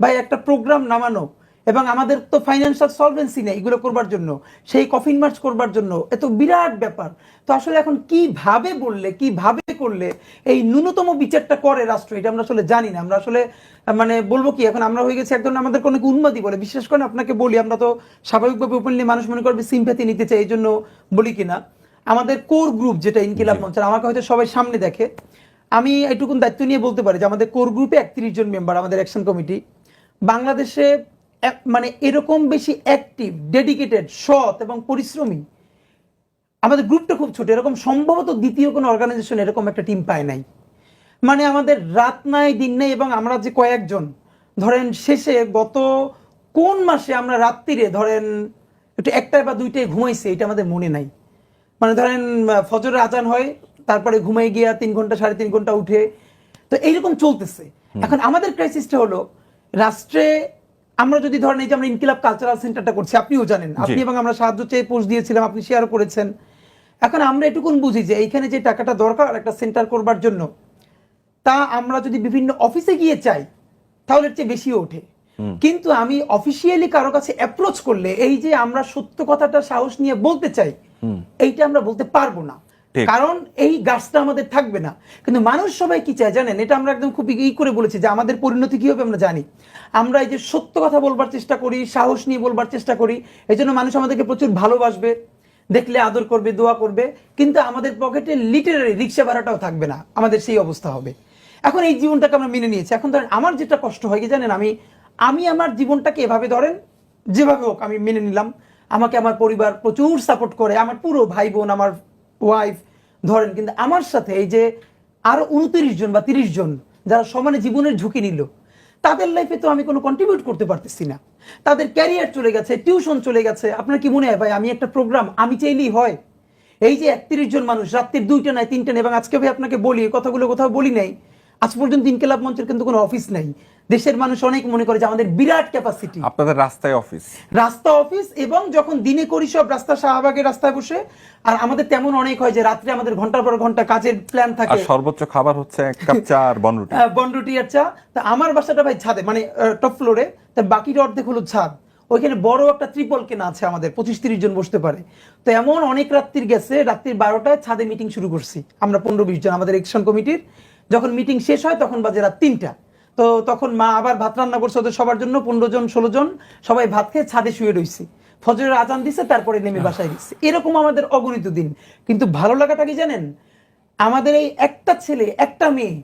ভাই একটা প্রোগ্রাম নামানো, এবং আমাদের তো ফাইন্যান্সিয়াল সলভেন্সি নেই এগুলো করবার জন্য, সেই কফিন মার্চ করবার জন্য, এত বিরাট ব্যাপার। তো আসলে এখন কিভাবে বললে, কিভাবে করলে এই ন্যূনতম বিচারটা করে রাষ্ট্র, এটা আমরা আসলে জানি না। আমরা আসলে মানে বলবো কি, এখন আমরা হয়ে গেছি একদম আমাদের কোনো উন্মাদি বলে। বিশেষ করে আপনাকে বলি, আমরা তো স্বাভাবিকভাবে ওপেনলি মানুষ মনে করবে সিম্প্যাথি নিতে চাই, এই জন্য বলি কিনা, আমাদের কোর গ্রুপ যেটা ইনকিলাব মঞ্চ, আমাকে হয়তো সবাই সামনে দেখে, আমি এইটুকুন দায়িত্ব নিয়ে বলতে পারি যে আমাদের কোর গ্রুপে 31 জন মেম্বার, আমাদের অ্যাকশন কমিটি বাংলাদেশে মানে এরকম বেশি অ্যাক্টিভ, ডেডিকেটেড, সৎ এবং পরিশ্রমী, আমাদের গ্রুপটা খুব ছোট, এরকম সম্ভবত দ্বিতীয় কোনো অর্গানাইজেশন এরকম একটা টিম পায় নাই। মানে আমাদের রাত নাই দিন নেই, এবং আমরা যে কয়েকজন ধরেন শেষে গত কোন মাসে আমরা রাত্রিরে ধরেন একটু 1টায় বা 2টায় ঘুমাইছি, এটা আমাদের মনে নাই। মানে ধরেন ফজরের আজান হয়, তারপরে ঘুমাই গিয়া 3 ঘন্টা 3.5 ঘন্টা উঠে, তো এইরকম চলতেছে। এখন আমাদের ক্রাইসিসটা হলো, রাষ্ট্রে আমরা যদি ধরেন এই যে আমরা ইনকিলাব কালচারাল সেন্টারটা করছি, আপনিও জানেন, আপনি এবং আমরা সাহায্য চেয়ে পোস্ট দিয়েছিলাম, আপনি শেয়ারও করেছেন। এখন আমরা এটুকুন বুঝি যে এইখানে যে টাকাটা দরকার একটা সেন্টার করবার জন্য, তা আমরা যদি বিভিন্ন অফিসে গিয়ে চাই তাহলে এর চেয়ে বেশিও ওঠে। কিন্তু আমি অফিসিয়ালি কারো কাছে অ্যাপ্রোচ করলে এই যে আমরা সত্য কথাটা সাহস নিয়ে বলতে চাই, এইটা আমরা বলতে পারবো না, কারণ এই গাছটা আমাদের থাকবে না। কিন্তু মানুষ সবাই কি চায় জানেন, এটা আমরা একদম খুব করে বলেছি যে আমাদের পরিণতি কি হবে আমরা জানি। আমরা এই যে সত্য কথা বলবার চেষ্টা করি, সাহস নিয়ে বলবার চেষ্টা করি, এই জন্য মানুষ আমাদেরকে প্রচুর ভালোবাসবে, দেখলে আদর করবে, দোয়া করবে, কিন্তু আমাদের পকেটে লিটারারি রিক্সা ভাড়াটাও থাকবে না, আমাদের সেই অবস্থা হবে। এখন এই জীবনটাকে আমরা মেনে নিয়েছি। এখন ধরেন আমার যেটা কষ্ট হয় কি জানেন, আমি আমার জীবনটাকে এভাবে ধরেন যেভাবে হোক আমি মেনে নিলাম, আমাকে আমার পরিবার প্রচুর সাপোর্ট করে, আমার পুরো ভাই বোন, আমার ওয়াইফ ধরেন, কিন্তু আমার সাথে এই যে আরো 29 জন বা 30 জন যারা সমানে জীবনের ঝুঁকি নিল, তাদের লাইফে তো আমি কোনো কন্ট্রিবিউট করতে পারতেছি না। তাদের ক্যারিয়ার চলে গেছে, টিউশন চলে গেছে। আপনার কি মনে হয় ভাই আমি একটা প্রোগ্রাম আমি চাইলেই হয়? এই যে 31 জন মানুষ রাত্রির 2টা নাই 3টা নেই, এবং আজকে ভাই আপনাকে বলি, কথাগুলো কোথাও বলি নাই, আজ পর্যন্ত ইনকিলাব মঞ্চের কিন্তু কোনো অফিস নাই। দেশের মানুষ অনেক মনে করে যে আমাদের বিরাট ক্যাপাসিটি, আপনাদের রাস্তায় অফিস, রাস্তা অফিস, এবং যখন দিনে করি সব রাস্তা শাহবাগের রাস্তায় বসে, আর আমাদের তেমন অনেক হয় যে রাত্রে আমাদের ঘন্টার পর ঘন্টা কাজের প্ল্যান থাকে, আর সর্বোচ্চ খাবার হচ্ছে 1 কাপ চা আর বনরুটি। বনরুটি আর চা। তা আমার বাসাটা ভাই ছাদে, মানে টপ ফ্লোরে, তা বাকিটা অর্ধেক হলো ছাদ। ওইখানে বড় একটা ত্রিপল কেনা আছে, আমাদের 25-30 জন বসতে পারে। তো এমন অনেক রাত্রির গেছে, রাত্রির 12টায় ছাদে মিটিং শুরু করছি আমরা 15-20 জন আমাদের অ্যাকশন কমিটির। যখন মিটিং শেষ হয় তখন বাজে রাত 3টা। তো তখন মা আবার ভাত রান্না করছে ওদের সবার জন্য, 15 জন 16 জন, সবাই ভাত খেয়ে ছাদে শুয়ে রয়েছি। ফজরের আজান দিছে, তারপরে নেমে বাসায় গেছে। এরকম আমাদের অগণিত দিন। কিন্তু ভালো লাগাটা কি জানেন, আমাদের এই একটা ছেলে একটা মেয়ে,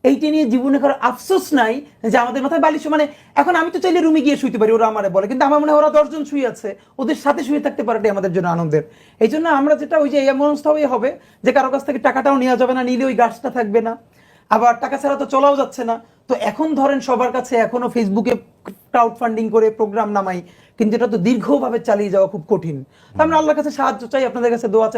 এইটা নিয়ে জীবনে কারো আফসোস নাই যে আমাদের মাথায় বালিশ। মানে এখন আমি তো চাইলে রুমে গিয়ে শুইতে পারি, ওরা আমারে বলে, কিন্তু আমার মনে হয় ওরা 10 জন শুয়ে আছে, ওদের সাথে শুয়ে থাকতে পারাটাই আমাদের জন্য আনন্দের। এই জন্য আমরা যেটা ওই যে এমন অবস্থা হবে যে কারো কাছ থেকে টাকাটাও নেওয়া যাবে না, নিলে ওই গাছটা থাকবে না, আবার টাকা ছাড়া তো চলাও যাচ্ছে না। তো এখন ধরেন সবার কাছে এখনো ফেসবুকে ক্রাউড ফান্ডিং করে প্রোগ্রাম নামাই, কিন্তু এটা তো দীর্ঘভাবে চালিয়ে যাওয়া খুব কঠিন। আমরা আল্লাহর কাছে সাহায্য চাই, আপনাদের কাছে দোয়া চাই।